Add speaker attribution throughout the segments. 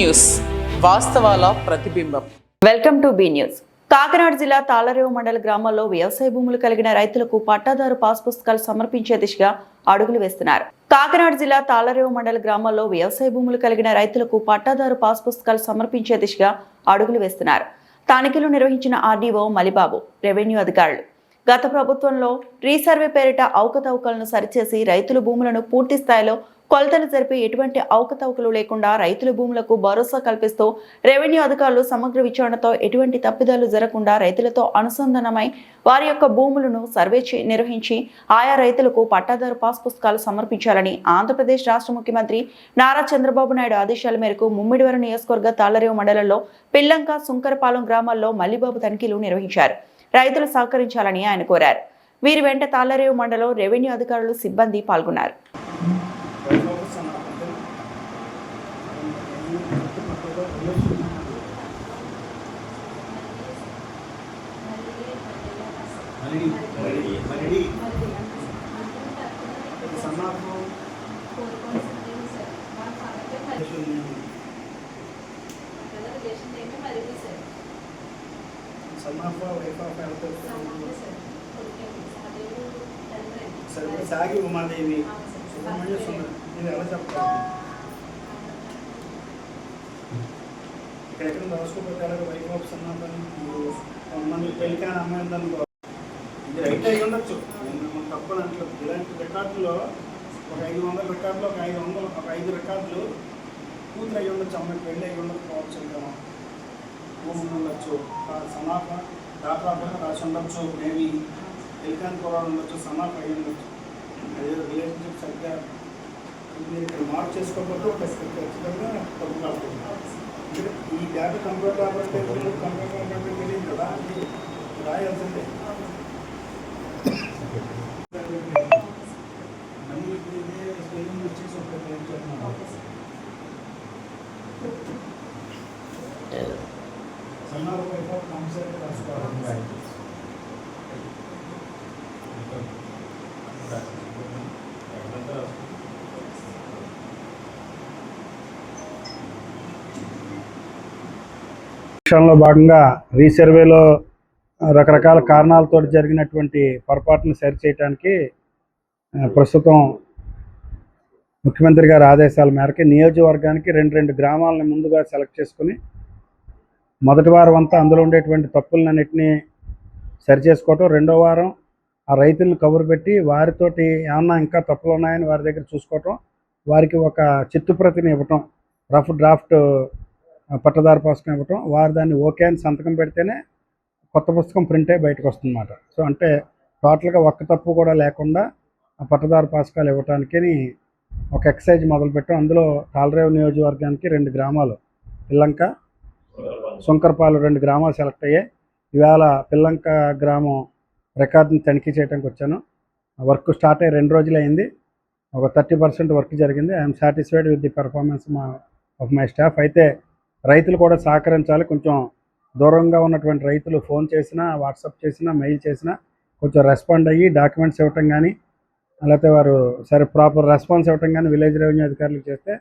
Speaker 1: News, వాస్తవాల ప్రతిబింబం.
Speaker 2: Welcome to be news. Kakinada జిల్లా తాళరేవు మండల గ్రామాల్లో వ్యవసాయ భూములు కలిగిన రైతులకు పట్టాదారు పాస్ పుస్తకాలు సమర్పించే దిశగా అడుగులు వేస్తున్నారు. కాకినాడ జిల్లా తాళరేవు మండల గ్రామాల్లో వ్యవసాయ భూములు కలిగిన రైతులకు పట్టాదారు పాస్ పుస్తకాలు సమర్పించే దిశగా అడుగులు వేస్తున్నారు. తనిఖీలు నిర్వహించిన ఆర్డీఓ మలిబాబు, రెవెన్యూ అధికారులు గత ప్రభుత్వంలో రీసర్వే పేరిట అవకతవకలను సరిచేసి రైతుల భూములను పూర్తి స్థాయిలో కొలతలు జరిపి ఎటువంటి అవకతవకలు లేకుండా రైతుల భూములకు భరోసా కల్పిస్తూ రెవెన్యూ అధికారులు సమగ్ర విచారణతో ఎటువంటి తప్పిదాలు జరగకుండా రైతులతో అనుసంధానమై వారి యొక్క భూములను సర్వే నిర్వహించి ఆయా రైతులకు పట్టాదారు పాస్ పుస్తకాలు సమర్పించాలని ఆంధ్రప్రదేశ్ రాష్ట్ర ముఖ్యమంత్రి నారా చంద్రబాబు నాయుడు ఆదేశాల మేరకు ముమ్మిడివరం నియోజకవర్గ తాళరేవు మండలంలో పిల్లంక, సుంకరపాలెం గ్రామాల్లో మల్లిబాబు తనిఖీలు నిర్వహించారు. రైతులు సహకరించాలని ఆయన కోరారు. వీరి వెంట తాళరేవు మండలం రెవెన్యూ అధికారులు, సిబ్బంది పాల్గొన్నారు.
Speaker 3: సాగి ఉమాదేవి సుబ్రహ్మణ్య నేను ఎలా చెప్తాను ఇక్కడ రాసుకోబట్టాలి. వైభవ్ సన్నాపని కొంతమంది పెళ్ళికాని అమ్మాయి ఉందనుకో, ఇది రైట్ అయి ఉండొచ్చు, మనం తప్పని అంటారు. ఇలాంటి రికార్డులో ఒక 500 రికార్డులు, ఒక 5 రికార్డులు కూతురు అయి ఉండొచ్చు, అమ్మాయి పెళ్ళి అయి ఉండకపోవచ్చు, ఇంకా భూమి ఉండొచ్చు, సన్నాప దాదాపు రాసి ఉండొచ్చు, మేబీ పెళ్ళికాని కూడా ఉండొచ్చు, సన్నాప అయి ఉండొచ్చు. అదే రిలేషన్షిప్ సరిగ్గా మీరు ఇక్కడ మార్క్ చేసుకోకపోతే ఖచ్చితంగా తప్పు కాకుండా ఈ డేటా కంప్యూటర్ ఆపరేటర్ తెలియదు కదా, అది రాయాల్సిందే. మళ్ళీ ఇదే స్టేజింగ్ వచ్చేసి ఒక సన్నారు వైపు కంపల్సరీ రాసుకోవాలి. విషయంలో భాగంగా రీసర్వేలో రకరకాల కారణాలతో జరిగినటువంటి పొరపాటును సరిచేయడానికి ప్రస్తుతం ముఖ్యమంత్రి గారి ఆదేశాల మేరకు నియోజకవర్గానికి 2 గ్రామాలను ముందుగా సెలెక్ట్ చేసుకుని మొదటి వారం అంతా అందులో ఉండేటువంటి తప్పులన్నింటినీ సరిచేసుకోవటం, రెండో వారం ఆ రైతులను కబురు పెట్టి వారితోటి ఏమన్నా ఇంకా తప్పులు ఉన్నాయని వారి దగ్గర చూసుకోవటం, వారికి ఒక చిత్తుప్రతిని ఇవ్వటం, రఫ్ డ్రాఫ్ట్ పట్టదారు పుస్తకం ఇవ్వటం, వారు దాన్ని ఓకే అని సంతకం పెడితేనే కొత్త పుస్తకం ప్రింట్ అయ్యి బయటకు వస్తుందన్నమాట. సో అంటే టోటల్గా ఒక్క తప్పు కూడా లేకుండా ఆ పట్టదారు పుస్తకాలు ఇవ్వటానికి ఒక ఎక్సైజ్ మొదలుపెట్టాం. అందులో తాళరేవు నియోజకవర్గానికి 2 గ్రామాలు, పిల్లంక, సుంకరపాలెం 2 గ్రామాలు సెలెక్ట్ అయ్యాయి. ఇవాళ పిల్లంక గ్రామం రికార్డుని తనిఖీ చేయడానికి వచ్చాను. వర్క్ స్టార్ట్ అయ్యి 2 రోజులు అయింది. ఒక 30% వర్క్ జరిగింది. I'm satisfied with the performance of my staff. అయితే రైతులు కూడా సహకరించాలి. కొంచెం దూరంగా ఉన్నటువంటి రైతులు ఫోన్ చేసినా, వాట్సాప్ చేసినా, మెయిల్ చేసినా కొంచెం రెస్పాండ్ అయ్యి డాక్యుమెంట్స్ ఇవ్వటం కానీ, లేకపోతే వారు సరే ప్రాపర్ రెస్పాన్స్ ఇవ్వటం కానీ విలేజ్ రెవెన్యూ అధికారులకు చేస్తే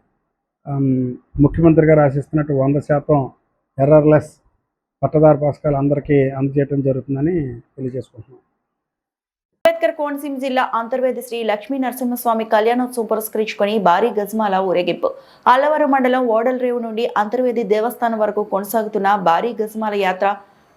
Speaker 3: ముఖ్యమంత్రి గారు ఆశిస్తున్నట్టు 100% ఎర్రర్లెస్ పట్టదారు పుస్తకాలు అందరికీ అందజేయడం జరుగుతుందని తెలియజేసుకుంటున్నాం.
Speaker 2: అంబేద్కర్ కోనసీమ జిల్లా అంతర్వేది శ్రీ లక్ష్మీ నరసింహస్వామి కళ్యాణోత్సవం పురస్కరించుకొని భారీ గజమాల ఊరేగింపు. అల్లవరం మండలం ఓడలరేవు నుండి అంతర్వేది దేవస్థానం వరకు కొనసాగుతున్న భారీ గజమాల యాత్ర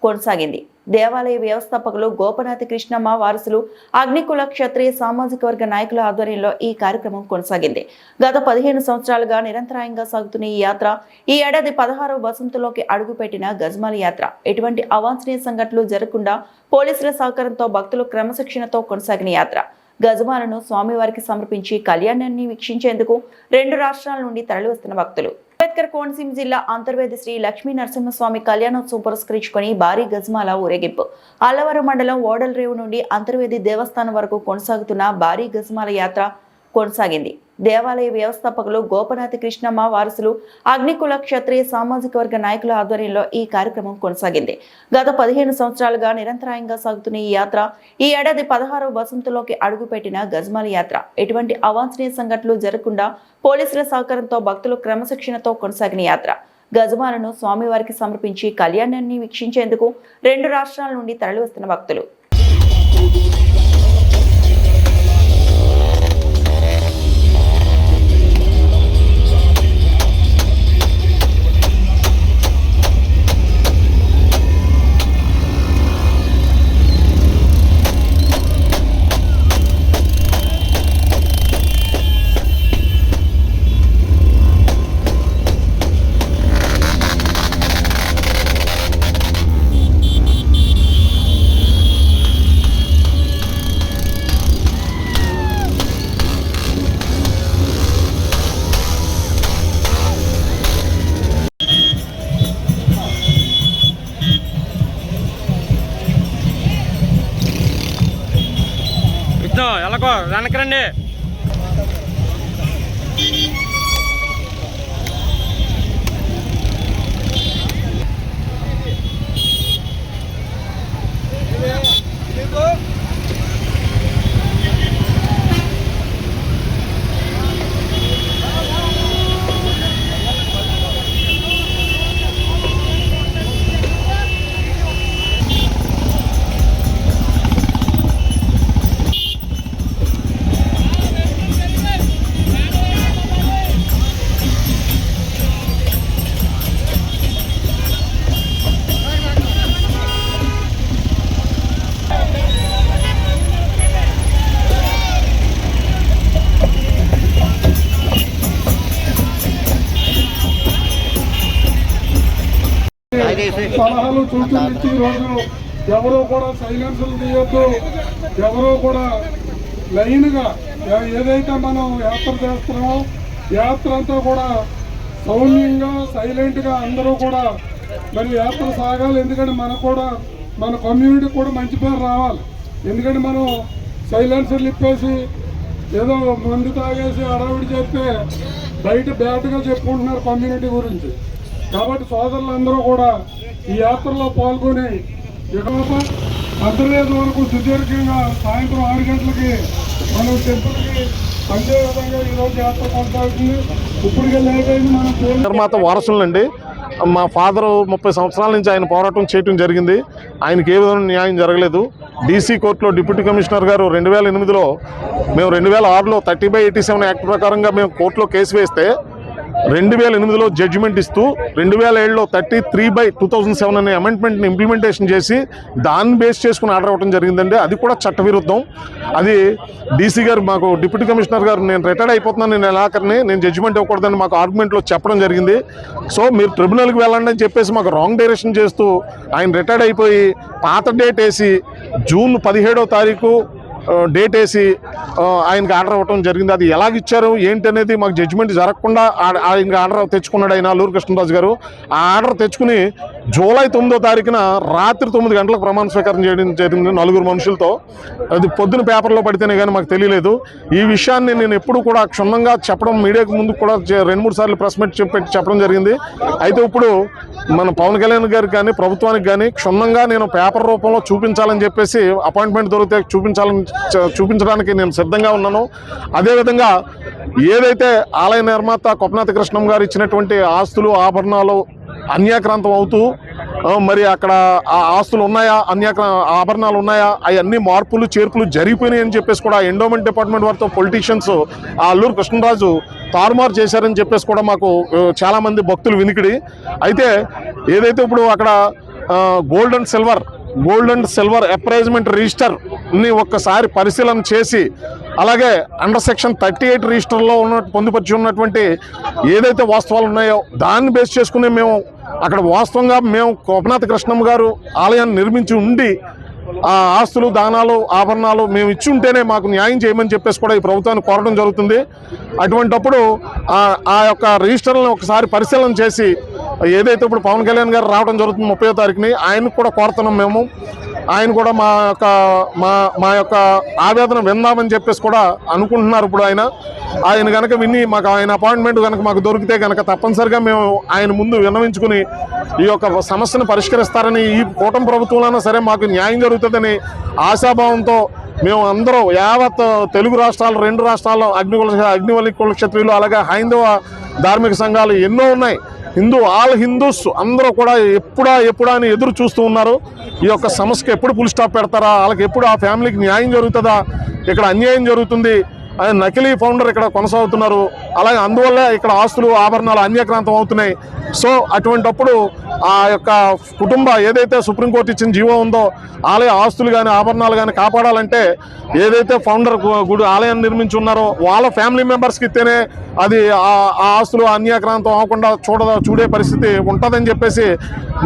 Speaker 2: కొనసాగింది. దేవాలయ వ్యవస్థాపకులు గోపనాథి కృష్ణమ్మ వారసులు అగ్నికుల క్షత్రియ సామాజిక వర్గ నాయకుల ఆధ్వర్యంలో ఈ కార్యక్రమం కొనసాగింది. గత 15 సంవత్సరాలుగా నిరంతరాయంగా సాగుతున్న ఈ యాత్ర ఈ ఏడాది 16వ వసంతంలోకి అడుగుపెట్టిన గజమాల యాత్ర ఎటువంటి అవాంఛనీయ సంఘటనలు జరగకుండా పోలీసుల సహకారంతో భక్తులు క్రమశిక్షణతో కొనసాగిన యాత్ర. గజమాలను స్వామివారికి సమర్పించి కళ్యాణాన్ని వీక్షించేందుకు 2 రాష్ట్రాల నుండి తరలివస్తున్న భక్తులు. అంబేద్కర్ కోనసీమ జిల్లా అంతర్వేది శ్రీ లక్ష్మీ నరసింహస్వామి కళ్యాణోత్సవం పురస్కరించుకొని భారీ గజమాల ఊరేగింపు. అల్లవరం మండలం ఓడలరేవు నుండి అంతర్వేది దేవస్థానం వరకు కొనసాగుతున్న భారీ గజమాల యాత్ర కొనసాగింది. దేవాలయ వ్యవస్థాపకులు గోపనాథి కృష్ణమ్మ వారసులు అగ్నికుల క్షత్రియ సామాజిక వర్గ నాయకుల ఆధ్వర్యంలో ఈ కార్యక్రమం కొనసాగింది. గత 15 సంవత్సరాలుగా నిరంతరాయంగా సాగుతున్న ఈ యాత్ర ఈ ఏడాది 16వ వసంతంలోకి అడుగుపెట్టిన గజమాల యాత్ర ఎటువంటి అవాంఛనీయ సంఘటనలు జరగకుండా పోలీసుల సహకారంతో భక్తులు క్రమశిక్షణతో కొనసాగిన యాత్ర. గజమాలను స్వామివారికి సమర్పించి కళ్యాణాన్ని వీక్షించేందుకు 2 రాష్ట్రాల నుండి తరలివస్తున్న భక్తులు.
Speaker 4: ఎలాగో వెనక్కి రండి.
Speaker 5: సలహాలు సూచనలు ఇచ్చి ఈరోజు ఎవరూ కూడా సైలెన్సులు తీయొద్దు, ఎవరూ కూడా లైన్గా ఏదైతే మనం యాత్ర చేస్తున్నామో యాత్ర అంతా కూడా సౌమ్యంగా సైలెంట్గా అందరూ కూడా మరి యాత్ర సాగాలి. ఎందుకంటే మనకు కూడా మన కమ్యూనిటీ కూడా మంచి పేరు రావాలి. ఎందుకంటే మనం సైలెన్సర్లు ఇప్పేసి ఏదో మందు తాగేసి అడవిడి చెప్తే బయట బ్యాడ్గా చెప్పుకుంటున్నారు కమ్యూనిటీ గురించి. కాబట్టి సోదరులందరూ కూడా ఈ యాత్రలో పాల్గొని అంతర్వేది వరకు సుదీర్ఘంగా సాయంత్రం 6 గంటలకి మనం టెంపుల్కి అందే విధంగా ఈరోజు యాత్ర కొనసాగుతుంది. ఇప్పటికే లేట్ అయింది. మనం
Speaker 6: నిర్మాత వారసులండి. మా ఫాదరు 30 సంవత్సరాల నుంచి ఆయన పోరాటం చేయడం జరిగింది. ఆయనకి ఏ విధంగా న్యాయం జరగలేదు. డీసీ కోర్టులో డిప్యూటీ కమిషనర్ గారు 2008లో మేము 2006లో 30/87 యాక్ట్ ప్రకారంగా మేము కోర్టులో కేసు వేస్తే 2008లో జడ్జిమెంట్ ఇస్తూ 2007లో 33/2007 అనే అమెండ్మెంట్ని ఇంప్లిమెంటేషన్ చేసి దాన్ని బేస్ చేసుకుని ఆర్డర్ అవ్వడం జరిగిందండి. అది కూడా చట్టవిరుద్ధం. అది డీసీ గారు మాకు డిప్యూటీ కమిషనర్ గారు నేను రిటైర్డ్ అయిపోతున్నాను, నేను నెలాఖరిని నేను జడ్జిమెంట్ ఇవ్వకూడదని మాకు ఆర్గ్యుమెంట్లో చెప్పడం జరిగింది. సో మీరు ట్రిబ్యునల్కి వెళ్ళండి అని చెప్పేసి మాకు రాంగ్ డైరెక్షన్ చేస్తూ ఆయన రిటైర్డ్ అయిపోయి పాత డేట్ వేసి జూన్ 17వ తారీఖు డేట్ వేసి ఆయనకి ఆర్డర్ అవ్వడం జరిగింది. అది ఎలాగిచ్చారు ఏంటి అనేది మాకు జడ్జిమెంట్ జరగకుండా ఆయనకి ఆర్డర్ తెచ్చుకున్నాడు ఆయన అల్లూరు కృష్ణరాజు గారు. ఆ ఆర్డర్ తెచ్చుకుని జూలై 9వ తారీఖున రాత్రి 9 గంటలకు ప్రమాణ స్వీకారం చేయడం జరిగింది 4 మనుషులతో. అది పొద్దున పేపర్లో పడితేనే కానీ మాకు తెలియలేదు. ఈ విషయాన్ని నేను ఎప్పుడు కూడా క్షుణ్ణంగా చెప్పడం మీడియాకు ముందు కూడా 2-3 సార్లు ప్రెస్ మీట్ చెప్పడం జరిగింది. అయితే ఇప్పుడు మన పవన్ కళ్యాణ్ గారికి కానీ ప్రభుత్వానికి కానీ క్షుణ్ణంగా నేను పేపర్ రూపంలో చూపించాలని చెప్పేసి అపాయింట్మెంట్ దొరికితే చూపించడానికి నేను సిద్ధంగా ఉన్నాను. అదేవిధంగా ఏదైతే ఆలయ నిర్మాత కొప్పనాథ కృష్ణం గారు ఇచ్చినటువంటి ఆస్తులు ఆభరణాలు అన్యాక్రాంతం అవుతూ మరి అక్కడ ఆ ఆస్తులు ఉన్నాయా ఆభరణాలు ఉన్నాయా అవన్నీ మార్పులు చేర్పులు జరిగిపోయినాయి అని చెప్పేసి కూడా ఎండోమెంట్ డిపార్ట్మెంట్ వారితో పొలిటీషియన్స్ ఆ అల్లూరు కృష్ణరాజు తారుమారు చేశారని చెప్పేసి కూడా మాకు చాలామంది భక్తులు వినికిడి. అయితే ఏదైతే ఇప్పుడు అక్కడ గోల్డ్ అండ్ సిల్వర్ అప్రైజ్మెంట్ రిజిస్టర్ని ఒక్కసారి పరిశీలన చేసి అలాగే అండర్ సెక్షన్ 38 రిజిస్టర్లో పొందుపరిచి ఉన్నటువంటి ఏదైతే వాస్తవాలు ఉన్నాయో దాన్ని బేస్ చేసుకుని మేము అక్కడ వాస్తవంగా మేము కోపనాథ కృష్ణమ్మ గారు ఆలయాన్ని నిర్మించి ఉండి ఆ ఆస్తులు దానాలు ఆభరణాలు మేము ఇచ్చి ఉంటేనే మాకు న్యాయం చేయమని చెప్పేసి కూడా ఈ ప్రభుత్వాన్ని కోరడం జరుగుతుంది. అటువంటప్పుడు ఆ యొక్క రిజిస్టర్లను ఒకసారి పరిశీలన చేసి ఏదైతే ఇప్పుడు పవన్ కళ్యాణ్ గారు రావడం జరుగుతుంది 30వ తారీఖుని ఆయనకు కూడా కోరుతున్నాం మేము. ఆయన కూడా మా యొక్క ఆవేదన విందామని చెప్పేసి కూడా అనుకుంటున్నారు. ఇప్పుడు ఆయన కనుక విని మాకు ఆయన అపాయింట్మెంట్ కనుక మాకు దొరికితే కనుక తప్పనిసరిగా మేము ఆయన ముందు విన్నవించుకుని ఈ యొక్క సమస్యను పరిష్కరిస్తారని ఈ కూటమి ప్రభుత్వంలోనే సరే మాకు న్యాయం జరుగుతుందని ఆశాభావంతో మేము అందరూ యావత్ తెలుగు రాష్ట్రాలు 2 రాష్ట్రాల్లో అగ్నివల్లి కుల క్షత్రియులు అలాగే హైందవ ధార్మిక సంఘాలు ఎన్నో ఉన్నాయి. ఆల్ హిందూస్ అందరూ కూడా ఎప్పుడా అని ఎదురు చూస్తూ ఉన్నారు. ఈ యొక్క సమస్యకి ఎప్పుడు ఫుల్ స్టాప్ పెడతారా, వాళ్ళకి ఎప్పుడు ఆ ఫ్యామిలీకి న్యాయం జరుగుతుందా, ఇక్కడ అన్యాయం జరుగుతుంది, నకిలీ ఫౌండర్ ఇక్కడ కొనసాగుతున్నారు, అలాగే అందువల్ల ఇక్కడ ఆస్తులు ఆభరణాలు అన్యక్రాంతం అవుతున్నాయి. సో అటువంటప్పుడు ఆ యొక్క కుటుంబ ఏదైతే సుప్రీంకోర్టు ఇచ్చిన జీవో ఉందో ఆలయ ఆస్తులు కానీ ఆభరణాలు కానీ కాపాడాలంటే ఏదైతే ఫౌండర్ గుడి ఆలయాన్ని నిర్మించి ఉన్నారో వాళ్ళ ఫ్యామిలీ మెంబర్స్కి ఇస్తేనే అది ఆ ఆస్తులు అన్యాక్రాంతం అవ్వకుండా చూడే పరిస్థితి ఉంటుందని చెప్పేసి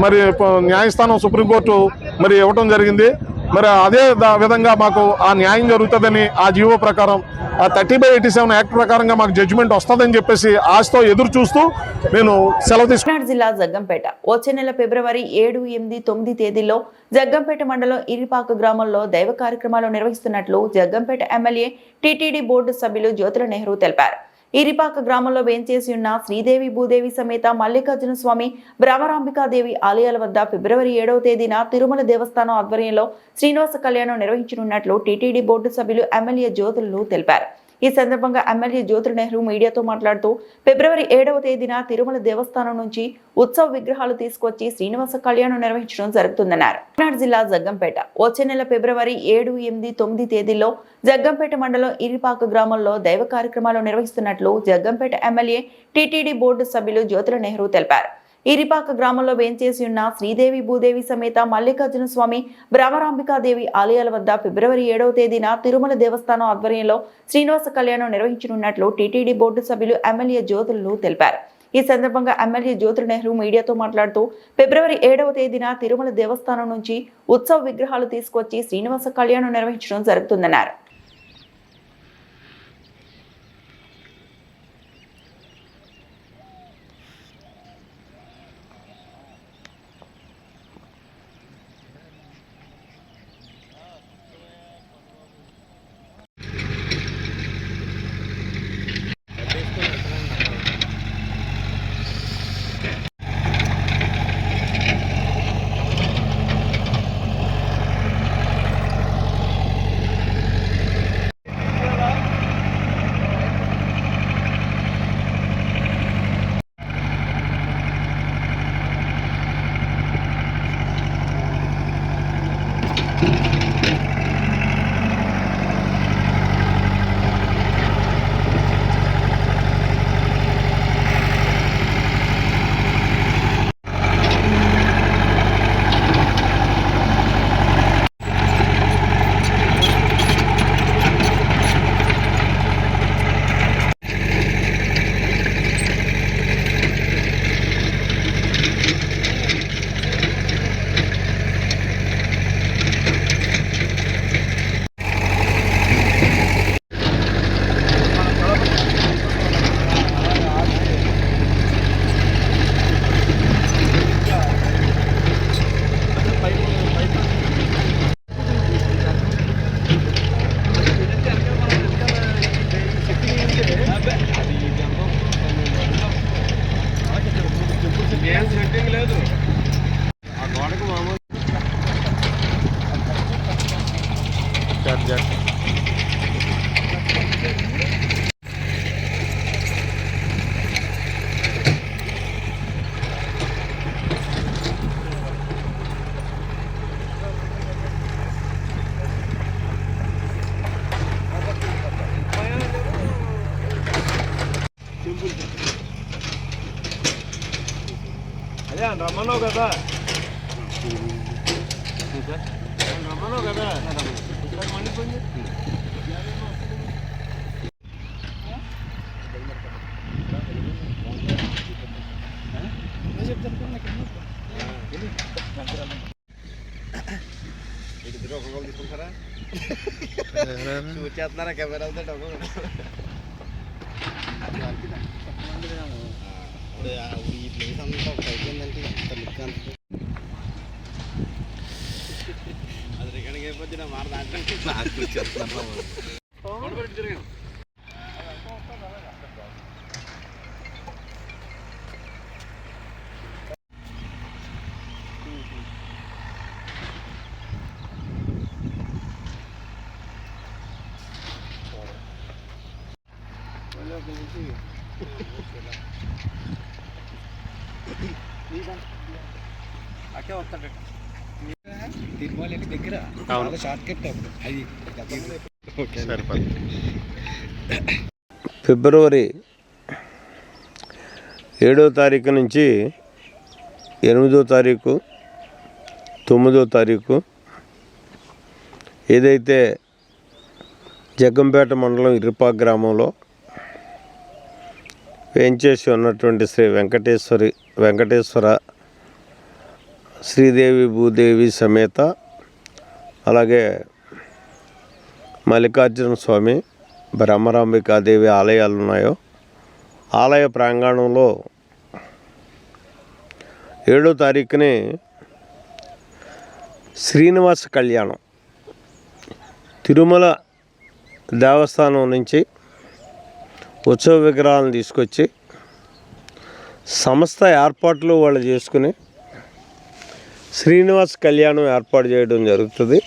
Speaker 6: మరి న్యాయస్థానం సుప్రీంకోర్టు మరి ఇవ్వటం జరిగింది. మరి అదే విధంగా మాకు ఆ న్యాయం జరుగుతుందని ఆ జీవో ప్రకారం ఆ 30/87 యాక్ట్ ప్రకారంగా మాకు జడ్జిమెంట్ వస్తుందని చెప్పేసి ఆశతో ఎదురు చూస్తూ నేను సెలవు
Speaker 2: కాకినాడ జిల్లా జగ్గంపేట వచ్చే నెల ఫిబ్రవరి 7, 8, 9 తేదీల్లో జగ్గంపేట మండలం ఇరిపాక గ్రామంలో దైవ కార్యక్రమాలు నిర్వహిస్తున్నట్లు జగ్గంపేట ఎమ్మెల్యే టీటీడీ బోర్డు సభ్యులు జ్యోతుల నెహ్రూ తెలిపారు. ఇరిపాక గ్రామంలో వేంచేసి ఉన్న శ్రీదేవి భూదేవి సమేత మల్లికార్జున స్వామి భ్రమరాంబికాదేవి ఆలయాల వద్ద ఫిబ్రవరి 7వ తేదీన తిరుమల దేవస్థానం ఆధ్వర్యంలో శ్రీనివాస కళ్యాణం నిర్వహించనున్నట్లు టీటీడీ బోర్డు సభ్యులు ఎమ్మెల్యే జ్యోతులు తెలిపారు. ఈ సందర్భంగా ఎమ్మెల్యే జ్యోతుల నెహ్రూ మీడియాతో మాట్లాడుతూ ఫిబ్రవరి 7వ తేదీన తిరుమల దేవస్థానం నుంచి ఉత్సవ విగ్రహాలు తీసుకొచ్చి శ్రీనివాస కళ్యాణం నిర్వహించడం జరుగుతుందన్నారు. కాకినాడ జిల్లా జగ్గంపేట వచ్చే నెల ఫిబ్రవరి 7, 8, 9 తేదీల్లో జగ్గంపేట మండలం ఇరిపాక గ్రామంలో దైవ కార్యక్రమాలు నిర్వహిస్తున్నట్లు జగ్గంపేట ఎమ్మెల్యే టీటీడీ బోర్డు సభ్యులు జ్యోతుల నెహ్రూ తెలిపారు. ఇరిపాక గ్రామంలో వేంచేసి ఉన్న శ్రీదేవి భూదేవి సమేత మల్లికార్జున స్వామి భ్రమరాంబికాదేవి ఆలయాల వద్ద ఫిబ్రవరి 7వ తేదీన తిరుమల దేవస్థానం ఆధ్వర్యంలో శ్రీనివాస కళ్యాణం నిర్వహించనున్నట్లు టీటీడీ బోర్డు సభ్యులు ఎమ్మెల్యే జ్యోతులు తెలిపారు. ఈ సందర్భంగా ఎమ్మెల్యే జ్యోతుల నెహ్రూ మీడియాతో మాట్లాడుతూ ఫిబ్రవరి 7వ తేదీన తిరుమల దేవస్థానం నుంచి ఉత్సవ విగ్రహాలు తీసుకొచ్చి శ్రీనివాస కళ్యాణం నిర్వహించడం జరుగుతుందన్నారు.
Speaker 4: రమ్మన్నావు కదా రమ్మన్నావు కదా మండిపోయింది. తీసుకుంటారా చూచేస్తున్నారా కెమెరా ఈ ప్లేస్ అంతా ఒక అయిపోయిందంటే ఎంత లుక్ అంత అది రికార్డింగ్ అయిపోద్ది నా మాట దాంట్లో వచ్చేస్తున్నాను.
Speaker 7: ఫిబ్రవరి 7వ తారీఖు నుంచి 8వ తారీఖు 9వ తారీఖు ఏదైతే జగ్గంపేట మండలం ఇరుపా గ్రామంలో వేంచేసి ఉన్నటువంటి శ్రీ వెంకటేశ్వర శ్రీదేవి భూదేవి సమేత అలాగే మల్లికార్జున స్వామి బ్రహ్మరాంబికాదేవి ఆలయాలు ఉన్నాయో ఆలయ ప్రాంగణంలో 7వ తారీఖుని శ్రీనివాస కళ్యాణం తిరుమల దేవస్థానం నుంచి ఉత్సవ విగ్రహాలను తీసుకొచ్చి సంస్థ ఏర్పాట్లు వాళ్ళు చేసుకుని శ్రీనివాస కళ్యాణం ఏర్పాటు చేయడం జరుగుతుంది.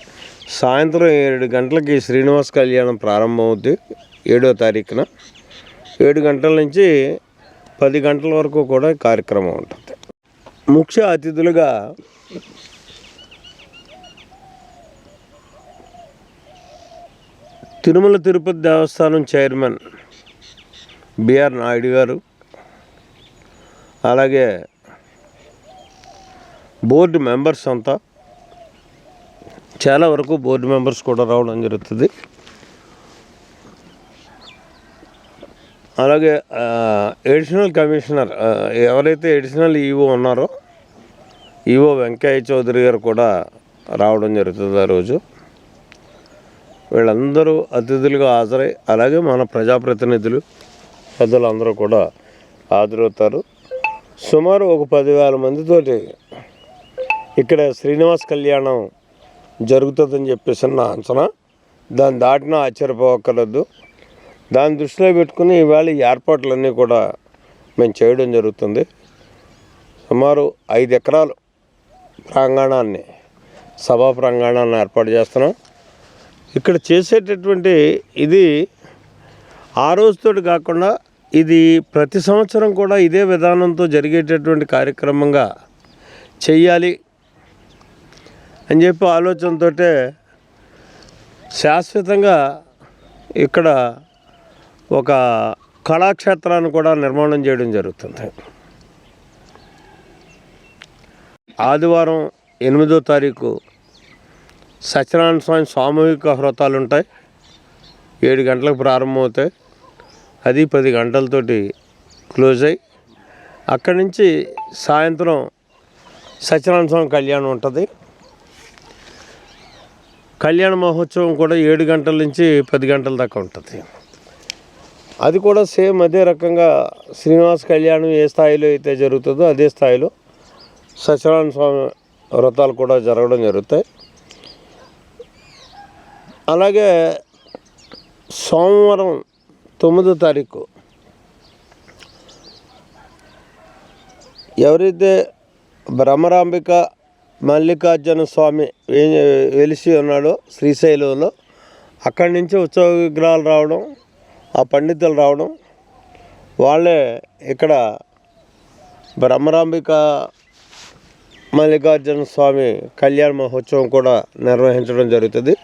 Speaker 7: సాయంత్రం 7 గంటలకి శ్రీనివాస కళ్యాణం ప్రారంభమవుద్ది 7వ తారీఖున. 7 గంటల నుంచి 10 గంటల వరకు కూడా కార్యక్రమం ఉంటుంది. ముఖ్య అతిథులుగా తిరుమల తిరుపతి దేవస్థానం చైర్మన్ బిఆర్ నాయుడు గారు, అలాగే బోర్డు మెంబర్స్ అంతా చాలా వరకు బోర్డు మెంబర్స్ కూడా రావడం జరుగుతుంది. అలాగే ఎడిషనల్ కమిషనర్ ఎవరైతే ఎడిషనల్ ఈవో ఉన్నారో ఈవో వెంకయ్య చౌదరి గారు కూడా రావడం జరుగుతుంది ఆ రోజు. వీళ్ళందరూ అతిథులుగా హాజరై అలాగే మన ప్రజాప్రతినిధులు పెద్దలందరూ కూడా హాజరవుతారు. సుమారు ఒక 10,000 మందితోటి ఇక్కడ శ్రీనివాస కళ్యాణం జరుగుతుందని చెప్పేసి నా అంచనా. దాన్ని దాటినా ఆశ్చర్యపోవక్కర్లేదు. దాన్ని దృష్టిలో పెట్టుకుని ఈవేళ ఈ ఏర్పాట్లన్నీ కూడా మేము చేయడం జరుగుతుంది. సుమారు 5 ఎకరాలు ప్రాంగణాన్ని సభా ప్రాంగణాన్ని ఏర్పాటు చేస్తున్నాం. ఇక్కడ చేసేటటువంటి ఇది ఆ రోజుతోటి కాకుండా ఇది ప్రతి సంవత్సరం కూడా ఇదే విధానంతో జరిగేటటువంటి కార్యక్రమంగా చెయ్యాలి అని చెప్పి ఆలోచనతో శాశ్వతంగా ఇక్కడ ఒక కళాక్షేత్రాన్ని కూడా నిర్మాణం చేయడం జరుగుతుంది. ఆదివారం 8వ తారీఖు సత్యనారాయణ స్వామి సామూహిక వ్రతాలు ఉంటాయి. 7 గంటలకు ప్రారంభమవుతాయి. అది 10 గంటలతోటి క్లోజ్ అయ్యి అక్కడి నుంచి సాయంత్రం సత్యనారాయణ స్వామి కళ్యాణం ఉంటుంది. కళ్యాణ మహోత్సవం కూడా 7 గంటల నుంచి 10 గంటల దాకా ఉంటుంది. అది కూడా సేమ్ అదే రకంగా శ్రీనివాస కళ్యాణం ఏ స్థాయిలో అయితే జరుగుతుందో అదే స్థాయిలో సత్యనారాయణ స్వామి వ్రతాలు కూడా జరగడం జరుగుతాయి. అలాగే సోమవారం 9వ తారీఖు ఎవరైతే బ్రహ్మరాంబిక మల్లికార్జున స్వామి వెలిసి ఉన్నాడో శ్రీశైలంలో అక్కడి నుంచి ఉత్సవ విగ్రహాలు రావడం, ఆ పండితులు రావడం, వాళ్ళే ఇక్కడ బ్రహ్మరాంబిక మల్లికార్జున స్వామి కళ్యాణ మహోత్సవం కూడా నిర్వహించడం జరుగుతుంది.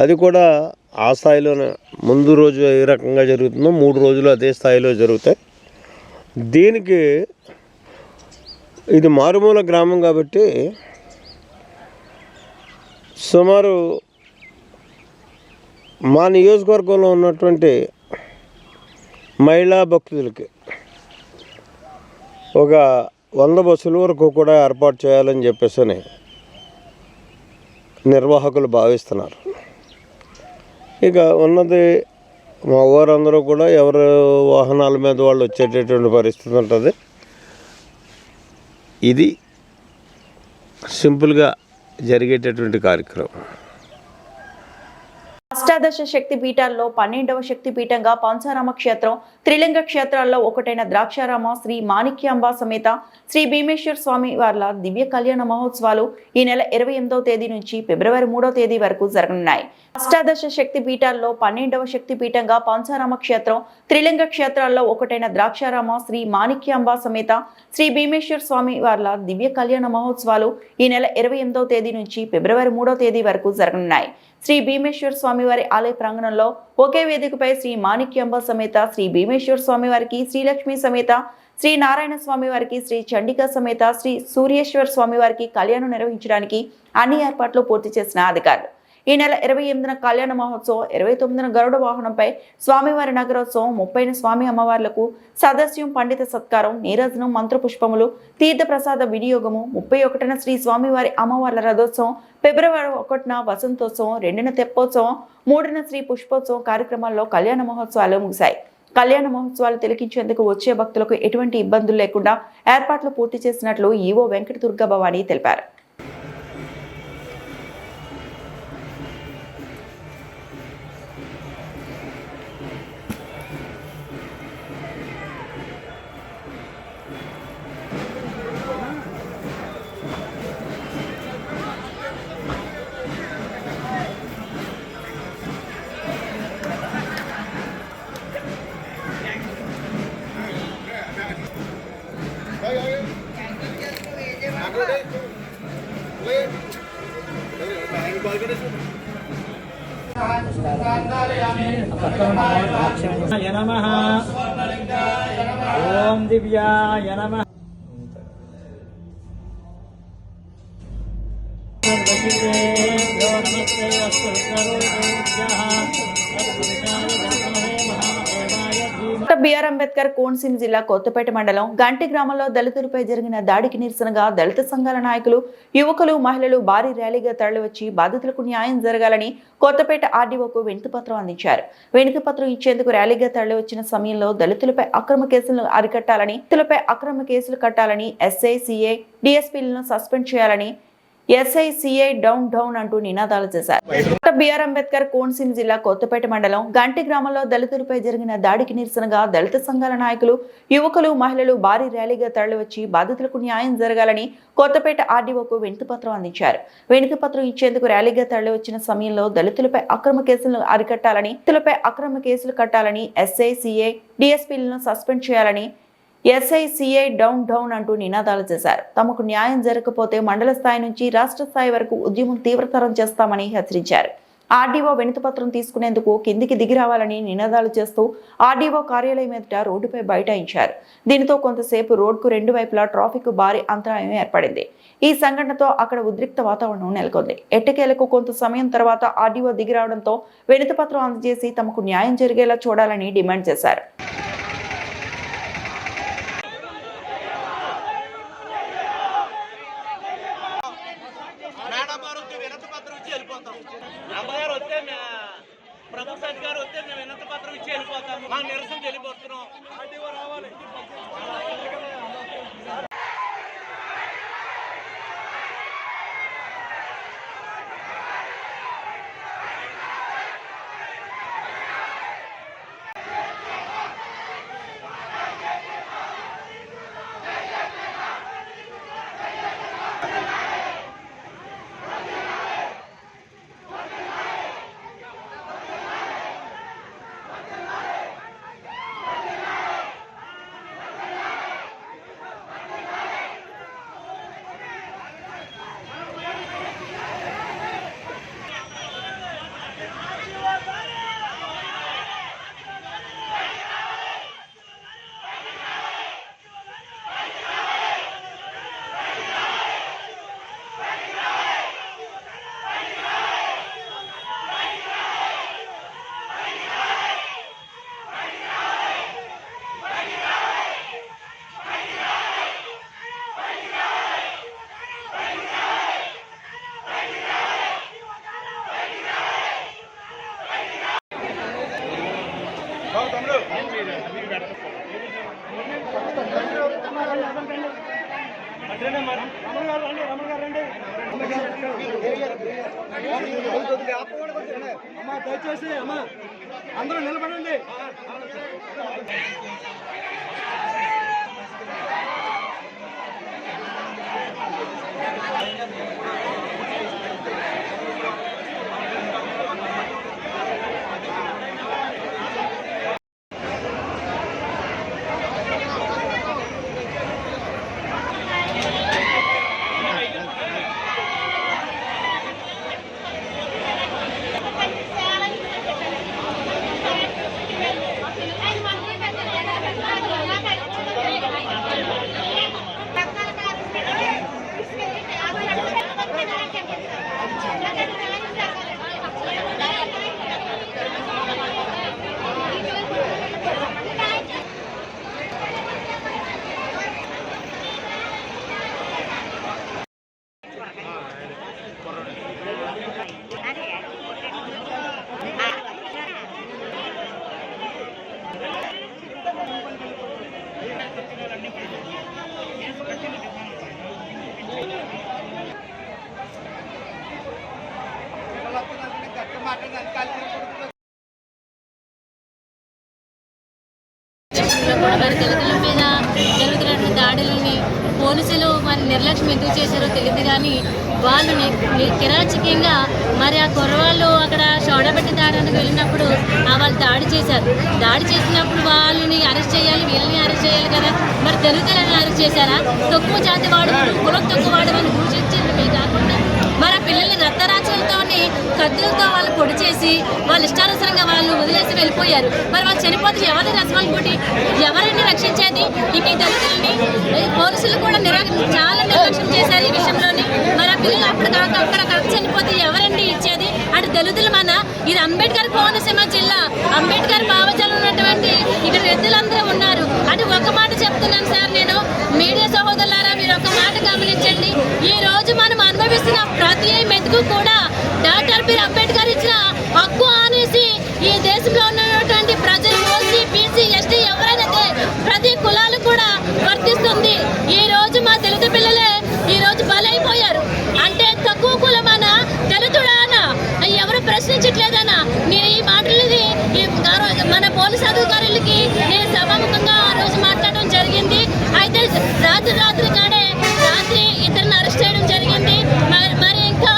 Speaker 7: అది కూడా ఆ స్థాయిలోనే ముందు రోజు ఏ రకంగా జరుగుతుందో 3 రోజులు అదే స్థాయిలో జరుగుతాయి. దీనికి ఇది మారుమూల గ్రామం కాబట్టి సుమారు మా నియోజకవర్గంలో ఉన్నటువంటి మహిళా భక్తులకి ఒక 100 బస్సుల వరకు కూడా ఏర్పాటు చేయాలని చెప్పేసి నిర్వాహకులు భావిస్తున్నారు. ఇక ఉన్నది మా ఊరందరూ కూడా ఎవరు వాహనాల మీద వాళ్ళు వచ్చేటటువంటి పరిస్థితి ఉంటుంది. ఇది సింపుల్గా జరిగేటటువంటి కార్యక్రమం.
Speaker 2: అష్టాదశ శక్తి పీఠాల్లో 12వ శక్తి పీఠంగా పంచారామ క్షేత్రం, త్రిలింగ క్షేత్రాల్లో ఒకటైన ద్రాక్షారామ శ్రీ మాణిక్యాంబ సమేత శ్రీ భీమేశ్వర స్వామి వార్ల దివ్య కళ్యాణ మహోత్సవాలు ఈ నెల 28వ తేదీ నుంచి ఫిబ్రవరి 3వ తేదీ వరకు జరగనున్నాయి. అష్టాదశ శక్తి పీఠాల్లో 12వ శక్తి పీఠంగా పంచారామ క్షేత్రం, త్రిలింగ క్షేత్రాల్లో ఒకటైన ద్రాక్షారామ శ్రీ మాణిక్యాంబ సమేత శ్రీ భీమేశ్వర స్వామి వార్ల దివ్య కళ్యాణ మహోత్సవాలు ఈ నెల 28వ తేదీ నుంచి ఫిబ్రవరి 3వ తేదీ వరకు జరగనున్నాయి. శ్రీ భీమేశ్వర స్వామి వారి ఆలయ ప్రాంగణంలో ఒకే వేదికపై శ్రీ మాణిక్యాంబ సమేత శ్రీ భీమేశ్వర స్వామి వారికి, శ్రీలక్ష్మి సమేత శ్రీ నారాయణ స్వామి వారికి, శ్రీ చండికా సమేత శ్రీ సూర్యేశ్వర స్వామి వారికి కళ్యాణం నిర్వహించడానికి అన్ని ఏర్పాట్లు పూర్తి చేసిన అధికారులు ఈ నెల 28న కళ్యాణ మహోత్సవం, 29న గరుడ వాహనంపై స్వామివారి నగరోత్సవం, 30న స్వామి అమ్మవార్లకు సదస్యం, పండిత సత్కారం, నీరాజనం, మంత్రపుష్పములు, తీర్థప్రసాద వినియోగము, 31న శ్రీ స్వామివారి అమ్మవార్ల రథోత్సవం, ఫిబ్రవరి 1న వసంతోత్సవం, 2న తెప్పోత్సవం, 3న శ్రీ పుష్పోత్సవం కార్యక్రమాల్లో కళ్యాణ మహోత్సవాలు ముగిశాయి. కళ్యాణ మహోత్సవాలు తిలకించేందుకు వచ్చే భక్తులకు ఎటువంటి ఇబ్బందులు లేకుండా ఏర్పాట్లు పూర్తి చేసినట్లు ఈవో వెంకట దుర్గా భవాని తెలిపారు.
Speaker 8: नमः ओम दिव्याय नमः
Speaker 2: బిఆర్ అంబేద్కర్ కోనసీమ జిల్లా కొత్తపేట మండలం గంటి గ్రామంలో దళితులపై జరిగిన దాడికి నిరసనగా దళిత సంఘాల నాయకులు, యువకులు, మహిళలు భారీ ర్యాలీగా తరలివచ్చి బాధితులకు న్యాయం జరగాలని కొత్తపేట ఆర్డీఓకు వినతిపత్రం అందించారు. వినతిపత్రం ఇచ్చేందుకు ర్యాలీగా తరలివచ్చిన సమయంలో దళితులపై అక్రమ కేసులను అరికట్టాలని, దళితులపై అక్రమ కేసులు కట్టాలని, ఎస్ఐ, సిఐ, డిఎస్పీలను సస్పెండ్ చేయాలని, ఎస్ఐసిఐ డౌన్ డౌన్ అంటూ నినాదాలు చేశారు. బిఆర్ అంబేద్కర్ కోనసీమ జిల్లా కొత్తపేట మండలం గంటి గ్రామంలో దళితులపై జరిగిన దాడికి నిరసనగా దళిత సంఘాల నాయకులు, యువకులు, మహిళలు భారీ ర్యాలీగా తరలివచ్చి బాధితులకు న్యాయం జరగాలని కొత్తపేట ఆర్డీఓకు వినతిపత్రం అందించారు. వినతిపత్రం ఇచ్చేందుకు ర్యాలీగా తరలివచ్చిన సమయంలో దళితులపై అక్రమ కేసులను అరికట్టాలని, దళితులపై అక్రమ కేసులు కట్టాలని, ఎస్ఐ, సిఐ, డిఎస్పీలను సస్పెండ్ చేయాలని, ఎస్ఐసిఐ డౌన్ డౌన్ అంటూ నినాదాలు చేశారు. తమకు న్యాయం జరగకపోతే మండల స్థాయి నుంచి రాష్ట్ర స్థాయి వరకు ఉద్యమం తీవ్రతరం చేస్తామని హెచ్చరించారు. ఆర్డీఓ వినతిపత్రం తీసుకునేందుకు కిందికి దిగి రావాలని నినాదాలు చేస్తూ ఆర్డీఓ కార్యాలయం ఎదుట రోడ్డుపై బైఠాయించారు. దీనితో కొంతసేపు రోడ్కు రెండు వైపులా ట్రాఫిక్ భారీ అంతరాయం ఏర్పడింది. ఈ సంఘటనతో అక్కడ ఉద్రిక్త వాతావరణం నెలకొంది. ఎట్టకేలకు కొంత సమయం తర్వాత ఆర్డీఓ దిగి రావడంతో వినతిపత్రం అందజేసి తమకు న్యాయం జరిగేలా చూడాలని డిమాండ్ చేశారు.
Speaker 8: ప్రభుత్వ గారు వస్తే మేము వినతి పత్రం ఇచ్చి వెళ్ళిపోతాము. మా నిరసన వెళ్ళిపోతున్నాం. రావాలి. రమణ గారు రండి. దయచేసి అమ్మా అందరూ నిలబడండి.
Speaker 9: మరి దళితుల మీద జరుగుతున్నటువంటి దాడులని పోలీసులు మరి నిర్లక్ష్యం ఎందుకు చేశారో తెలియదు కానీ వాళ్ళు కిరాచకంగా మరి ఆ కుర్రవాళ్ళు అక్కడ షోడబెట్టి దాడానికి వెళ్ళినప్పుడు వాళ్ళు దాడి చేశారు. దాడి చేసినప్పుడు వాళ్ళని అరెస్ట్ చేయాలి, వీళ్ళని అరెస్ట్ చేయాలి కదా. మరి దళితులను అరెస్ట్ చేశారా? తక్కువ జాతి వాడు, కులం తక్కువ వాడమని సూచించడమే కాకుండా మరి ఆ పిల్లల్ని రక్తరాచులతో కత్తులతో వాళ్ళు పొడి చేసి వాళ్ళు ఇష్టానుసారంగా వాళ్ళు వదిలేసి వెళ్ళిపోయారు. మరి వాళ్ళు చనిపోతే ఎవరిని రెస్పాన్సిబిలిటీ, ఎవరిని రక్షించేది? ఇక ఈ దళితులని పోలీసులు కూడా చాలా నిర్లక్ష్యం చేశారు ఈ విషయంలోని. మరి ఆ పిల్లలు అక్కడ చనిపోతే ఎవరండి ఇచ్చేది? అటు దళితులు ఇది అంబేద్కర్ కోనసీమ జిల్లా, అంబేద్కర్ భావజాలం ఉన్నటువంటి ఇక్కడ రెద్దులందరూ ఉన్నారు. అటు ఒక మాట చెప్తున్నాను సార్, నేను మీడియా సహోదరులారా మీరు ఒక మాట గమనించండి. ఈ రోజు మనం అనుభవిస్తున్న ప్రతి మెతుకు కూడా డాక్టర్ బిఆర్ అంబేద్కర్ ఇచ్చిన హక్కు అనేసి ఈ దేశంలో ఉన్నటువంటి ప్రజలు ఓసీ, బీసీ, ఎస్టీ ఎవరైనా ప్రతి కులాలు కూడా వర్తిస్తుంది. ఈ రోజు మా దళిత పిల్లలే ఈ రోజు బలైపోయారు. అంటే తక్కువ కులమానా, దళితుడానా, ఎవరు ప్రశ్నించట్లేదనా? నేను ఈ మాటలని మన పోలీసు అధికారులకి నేను సభాముఖంగా ఆ రోజు మాట్లాడడం జరిగింది. అయితే రాత్రి కాడే ఇతరులను అరెస్ట్ చేయడం జరిగింది. మరి ఇంకా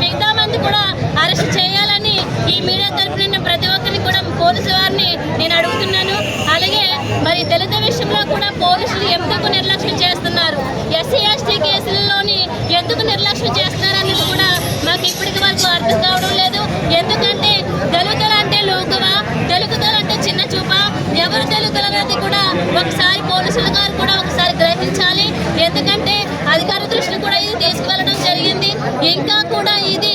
Speaker 9: మిగతా మంది కూడా అరెస్ట్ చేయాలని ఈ మీడియా తరఫున ప్రతి ఒక్కరిని కూడా పోలీసు వారిని నేను అడుగుతున్నాను. అలాగే మరి దళిత విషయంలో కూడా పోలీసులు ఎందుకు నిర్లక్ష్యం చేస్తున్నారు, ఎస్సీ ఎస్టీ కేసులలోని ఎందుకు నిర్లక్ష్యం చేస్తున్నారు అనేది కూడా మాకు ఇప్పటికి వరకు అర్థం కావడం లేదు. ఎందుకంటే దళితులంటే లోకువా, దళితులంటే చిన్న చూపా, ఎవరు దళితులు అనేది కూడా ఒకసారి పోలీసులు గారు కూడా ఒకసారి గ్రహించాలి. ఎందుకంటే అధికార దృష్టి కూడా ఇది తీసుకువెళ్ళడం జరిగింది. ఇంకా కూడా ఇది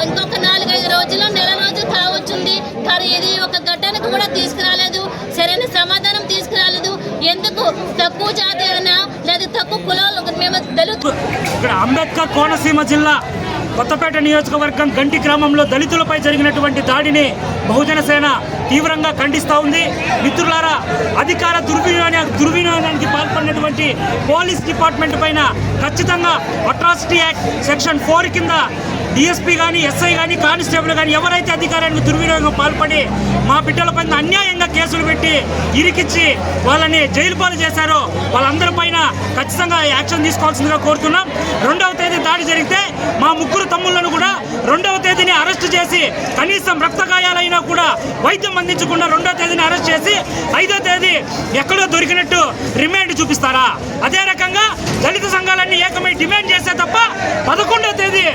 Speaker 9: ఇంకొక 4-5 రోజులు, నెల రోజులు కావచ్చుంది. కానీ ఇది ఒక ఘటనకు కూడా తీసుకురాలేదు, సరైన సమాధానం తీసుకురాలేదు. ఎందుకు తక్కువ జాతి అయినా లేదా తక్కువ కులాలు మేము దళితులు.
Speaker 10: ఇక్కడ అంబేద్కర్ కోనసీమ జిల్లా కొత్తపేట నియోజకవర్గం గంటి గ్రామంలో దళితులపై జరిగినటువంటి దాడిని బహుజన సేన తీవ్రంగా ఖండిస్తూ ఉంది. మిత్రులారా, అధికార దుర్వినియోగానికి పాల్పడినటువంటి పోలీస్ డిపార్ట్మెంట్ పైన ఖచ్చితంగా అట్రాసిటీ యాక్ట్ సెక్షన్ 4 కింద డిఎస్పీ కానీ, ఎస్ఐ కానీ, కానిస్టేబుల్ కానీ ఎవరైతే అధికారానికి దుర్వినియోగం పాల్పడి మా బిడ్డలపై అన్యాయంగా కేసులు పెట్టి ఇరికిచ్చి వాళ్ళని జైలు పాలు చేశారో వాళ్ళందరి పైన ఖచ్చితంగా యాక్షన్ తీసుకోవాల్సిందిగా కోరుతున్నాం. 2వ తేదీ దాడి జరిగితే మా 3 తమ్ముళ్లను కూడా 2వ తేదీని అరెస్ట్ చేసి కనీసం రక్త గాయాలైనా కూడా వైద్యం అందించకుండా 2వ తేదీని అరెస్ట్ చేసి 5వ తేదీ ఎక్కడో దొరికినట్టు రిమాండ్ చూపిస్తారా? అదే రకంగా దళిత సంఘాలన్నీ ఏకమై డిమాండ్ చేస్తే తప్ప 11వ తేదీ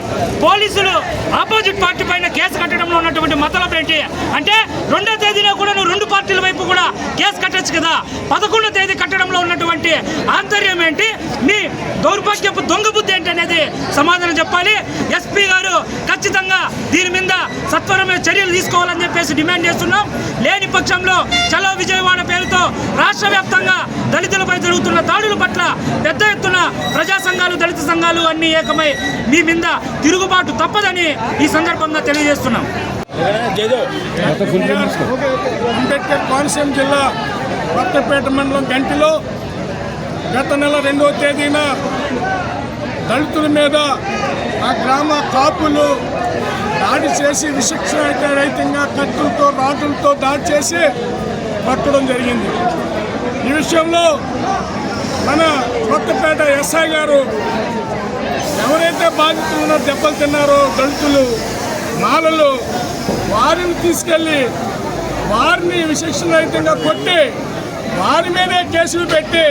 Speaker 10: పోలీసులు ఆపోజిట్ పార్టీ పైన కేసు కట్టడంలో ఉన్నటువంటి మతలబ్ ఏంటి? అంటే 2వ తేదీలో కూడా నువ్వు 2 పార్టీల వైపు కూడా కేసు కట్టచ్చు కదా. 11వ తేదీ కట్టడంలో ఉన్నటువంటి ఆంతర్యం ఏంటి? నీ దౌర్భాగ్యపు దొంగ బుద్ధి ఏంటి అనేది సమాధానం చెప్పాలి. ఎస్పీ గారు ఖచ్చితంగా దీని మీద సత్వరమే చర్యలు తీసుకోవాలని చెప్పేసి డిమాండ్ చేస్తున్నాం. లేని పక్షంలో చలో విజయవాడ పేరుతో రాష్ట్ర వ్యాప్తంగా దళితులపై జరుగుతున్న దాడుల పట్ల పెద్ద ఎత్తున ప్రజా సంఘాలు, దళిత సంఘాలు అన్ని ఏకమై మీ మీద తిరుగుబాటు తప్పదని ఈ సందర్భంగా తెలియజేస్తున్నాం.
Speaker 5: అంబేద్కర్ కోనసీమ జిల్లా కొత్తపేట మండలం గంటిలో గత నెల 2వ తేదీన దళితుల మీద ఆ గ్రామ కాపులు దాడి చేసి విశిక్షణరహితంగా కత్తులతో రాటులతో దాడి చేసి పట్టడం జరిగింది. ఈ విషయంలో మన కొత్తపేట ఎస్ఐ గారు ఎవరైతే బాధితులు దెబ్బలు తిన్నారో దళితులు మాలలు వారిని తీసుకెళ్ళి వారిని విశిక్షణరహితంగా కొట్టి వారి మీదే కేసులు పెట్టి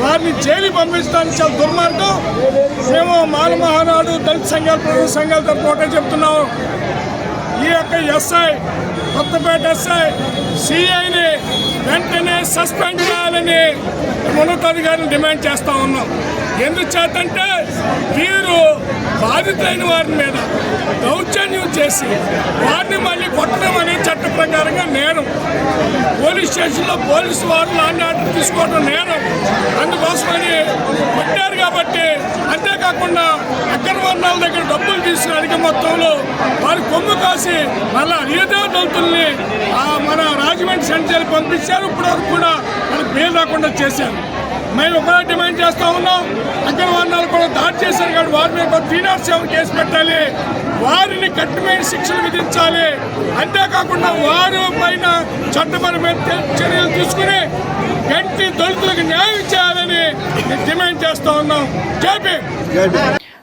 Speaker 5: వారిని జైలు పంపించడానికి చాలా దుర్మార్గం. మేము మాల మహానాడు దళిత సంఘాలు ప్రజా సంఘాల తరఫున ఒకటే చెప్తున్నాము, ఈ యొక్క ఎస్ఐ కొత్తపేట ఎస్ఐ సిఐని వెంటనే సస్పెండ్ చేయాలని ఉన్నతాధికారులు డిమాండ్ చేస్తూ ఉన్నాం. ఎందుచేతంటే వీరు బాధితులైన వారి మీద దౌర్జన్యం చేసి వారిని మళ్ళీ కొట్టడం అనేది చట్ట ప్రకారంగా నేరం. పోలీస్ స్టేషన్లో పోలీసు వారు లాంటి ఆర్డర్ తీసుకోవడం నేరం. అందుకోసమని కొట్టారు కాబట్టి, అంతేకాకుండా అగ్రవర్ణాల దగ్గర డబ్బులు తీసుకుని అధిక మొత్తంలో వారి కొమ్ము కాసి మళ్ళా ఏదో దళితుల్ని మన రాజమండ్రి సెంటర్కి పంపించారు. ఇప్పటివరకు కూడా మనకు బెయిల్ రాకుండా చేశారు. మేము ఒకటే డిమాండ్ చేస్తూ ఉన్నాం, అగ్రవర్ణాలు కూడా దాడి చేశారు కాబట్టి వారి మీద 307 కేసు పెట్టాలి, వారిని కఠినమైన శిక్షలు విధించాలి. అంతేకాకుండా వారి పైన చట్టపరమైన చర్యలు తీసుకుని గంటి దళితులకు న్యాయం చేయాలని డిమాండ్ చేస్తూ ఉన్నాం. జైపీ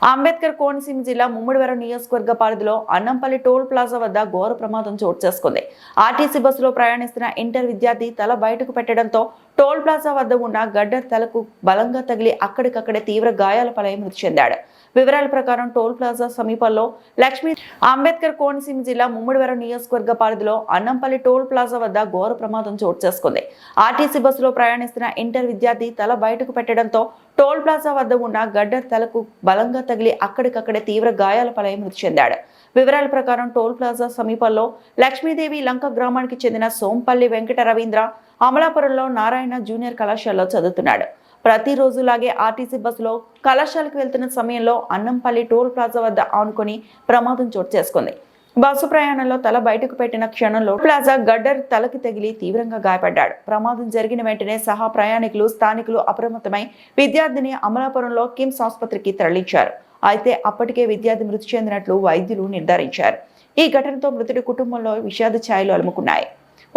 Speaker 2: అంబేద్కర్ కోనసీమ జిల్లా ముమ్మడివరం నియోజకవర్గ పరిధిలో అన్నంపల్లి టోల్ ప్లాజా వద్ద ఘోర ప్రమాదం చోటు చేసుకుంది. ఆర్టీసీ బస్సులో ప్రయాణిస్తున్న ఇంటర్ విద్యార్థి తల బయటకు పెట్టడంతో టోల్ ప్లాజా వద్ద ఉన్న గడ్డర్ తలకు బలంగా తగిలి అక్కడికక్కడే తీవ్ర గాయాల పాలై మృతి చెందాడు. వివరాల ప్రకారం టోల్ ప్లాజా సమీపంలో లక్ష్మీ అంబేద్కర్ కోనసీమ జిల్లా ముమ్మడివరం నియోజకవర్గ పరిధిలో అన్నంపల్లి టోల్ ప్లాజా వద్ద ఘోర ప్రమాదం చోటు చేసుకుంది. ఆర్టీసీ బస్సులో ప్రయాణిస్తున్న ఇంటర్ విద్యార్థి తల బయటకు పెట్టడంతో టోల్ ప్లాజా వద్ద ఉన్న గడ్డర్ తలకు బలంగా తగిలి అక్కడికక్కడే తీవ్ర గాయాల పాలై మృతి చెందాడు. వివరాల ప్రకారం టోల్ ప్లాజా సమీపంలో లక్ష్మీదేవి లంక గ్రామానికి చెందిన సోంపల్లి వెంకట రవీంద్ర అమలాపురంలో నారాయణ జూనియర్ కళాశాలలో చదువుతున్నాడు. ప్రతిరోజులాగే ఆర్టీసీ బస్సులో కళాశాలకు వెళ్తున్న సమయంలో అన్నంపల్లి టోల్ ప్లాజా వద్ద ఆనుకొని ప్రమాదం చోటు చేసుకుంది. బస్సు ప్రయాణంలో తల బయటకు పెట్టిన క్షణంలో ప్లాజా గడ్డర్ తలకి తగిలి తీవ్రంగా గాయపడ్డాడు. ప్రమాదం జరిగిన వెంటనే సహా ప్రయాణికులు స్థానికులు అప్రమత్తమై విద్యార్థిని అమలాపురంలో కిమ్స్ ఆసుపత్రికి తరలించారు. అయితే అప్పటికే విద్యార్థి మృతి చెందినట్లు వైద్యులు నిర్ధారించారు. ఈ ఘటనతో మృతుడి కుటుంబంలో విషాద ఛాయలు అలుముకున్నాయి.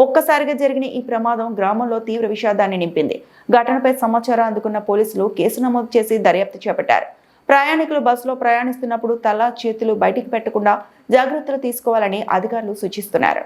Speaker 2: ఒక్కసారిగా జరిగిన ఈ ప్రమాదం గ్రామంలో తీవ్ర విషాదాన్ని నింపింది. ఘటనపై సమాచారం అందుకున్న పోలీసులు కేసు నమోదు చేసి దర్యాప్తు చేపట్టారు. ప్రయాణికులు బస్సులో ప్రయాణిస్తున్నప్పుడు తల చేతులు బయటికి పెట్టకుండా జాగ్రత్తలు తీసుకోవాలని అధికారులు సూచిస్తున్నారు.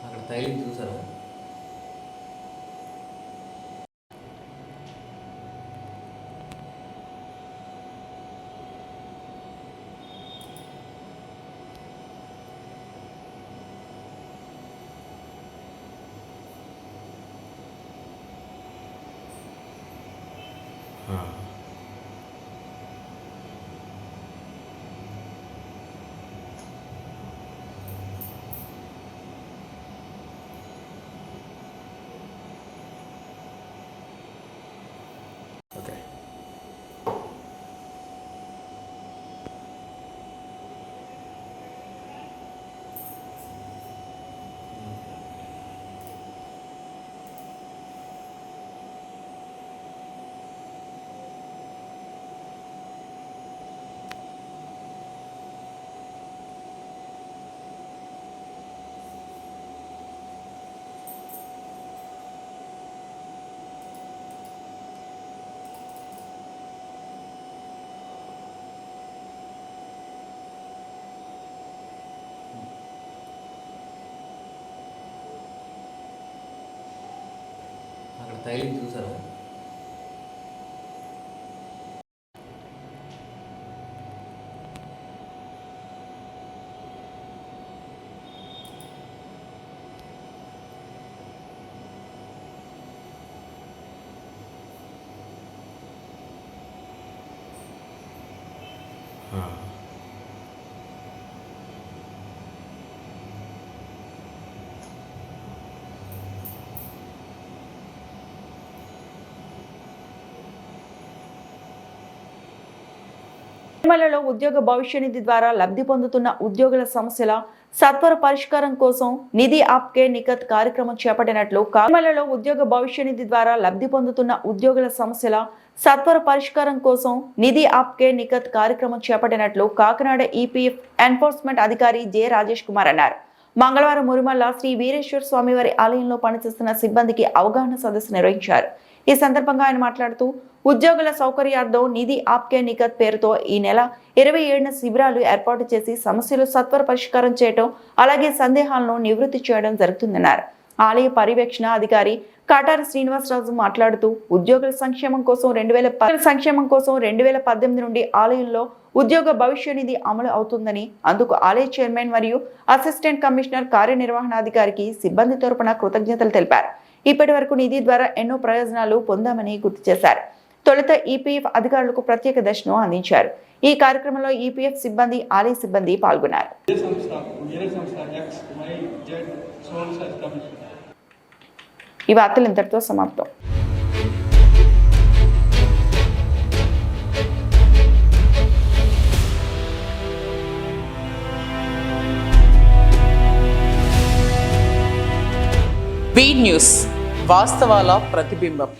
Speaker 11: అక్కడ తైలింగ్ చూసారా? అక్కడ తైలింగ్ చూసారా?
Speaker 2: తిరుమలలో ఉద్యోగ భవిష్య నిధి ద్వారా లబ్ధి పొందుతున్న ఉద్యోగుల సమస్యల సత్వర పరిష్కారం కోసం నిధి ఆప్కే నికత్ కార్యక్రమం చేపట్టినట్లు తిరుమలలో ఉద్యోగ భవిష్య నిధి ద్వారా లబ్ధి పొందుతున్న ఉద్యోగుల సమస్యల సత్వర పరిష్కారం కోసం నిధి ఆప్కే నికత్ కార్యక్రమం చేపట్టినట్లు కాకినాడ ఈపీఎఫ్ ఎన్ఫోర్స్మెంట్ అధికారి జె రాజేష్ కుమార్ అన్నారు. మంగళవారం మురిమల్ల శ్రీ వీరేశ్వర స్వామివారి ఆలయంలో పనిచేస్తున్న సిబ్బందికి అవగాహన సదస్సు నిర్వహించారు. ఈ సందర్భంగా ఆయన మాట్లాడుతూ ఉద్యోగుల సౌకర్యార్థం నిధి ఆప్కే నికత్ పేరుతో ఈ నెల 27న శిబిరాలు ఏర్పాటు చేసి సమస్యలు సత్వర పరిష్కారం చేయడం అలాగే సందేహాలను నివృత్తి చేయడం జరుగుతుందన్నారు. ఆలయ పర్యవేక్షణ అధికారి కాటారి శ్రీనివాసరాజు మాట్లాడుతూ ఉద్యోగుల సంక్షేమం కోసం 2018 నుండి ఆలయంలో ఉద్యోగ భవిష్య నిధి అమలు అవుతుందని, అందుకు ఆలయ చైర్మన్ మరియు అసిస్టెంట్ కమిషనర్ కార్యనిర్వహణాధికారికి సిబ్బంది తరపున కృతజ్ఞతలు తెలిపారు. ఇప్పటి వరకు నిధి ద్వారా ఎన్నో ప్రయోజనాలు పొందామని గుర్తు చేశారు. తొలుత ఈపీఎఫ్ అధికారులకు ప్రత్యేక దర్శనం అందించారు. ఈ కార్యక్రమంలో ఈపీఎఫ్ సిబ్బంది, ఆలయ సిబ్బంది పాల్గొన్నారు. ఈ వార్తలు ఇంతటితో సమాప్తం.
Speaker 1: బీ న్యూస్ వాస్తవాల ప్రతిబింబం.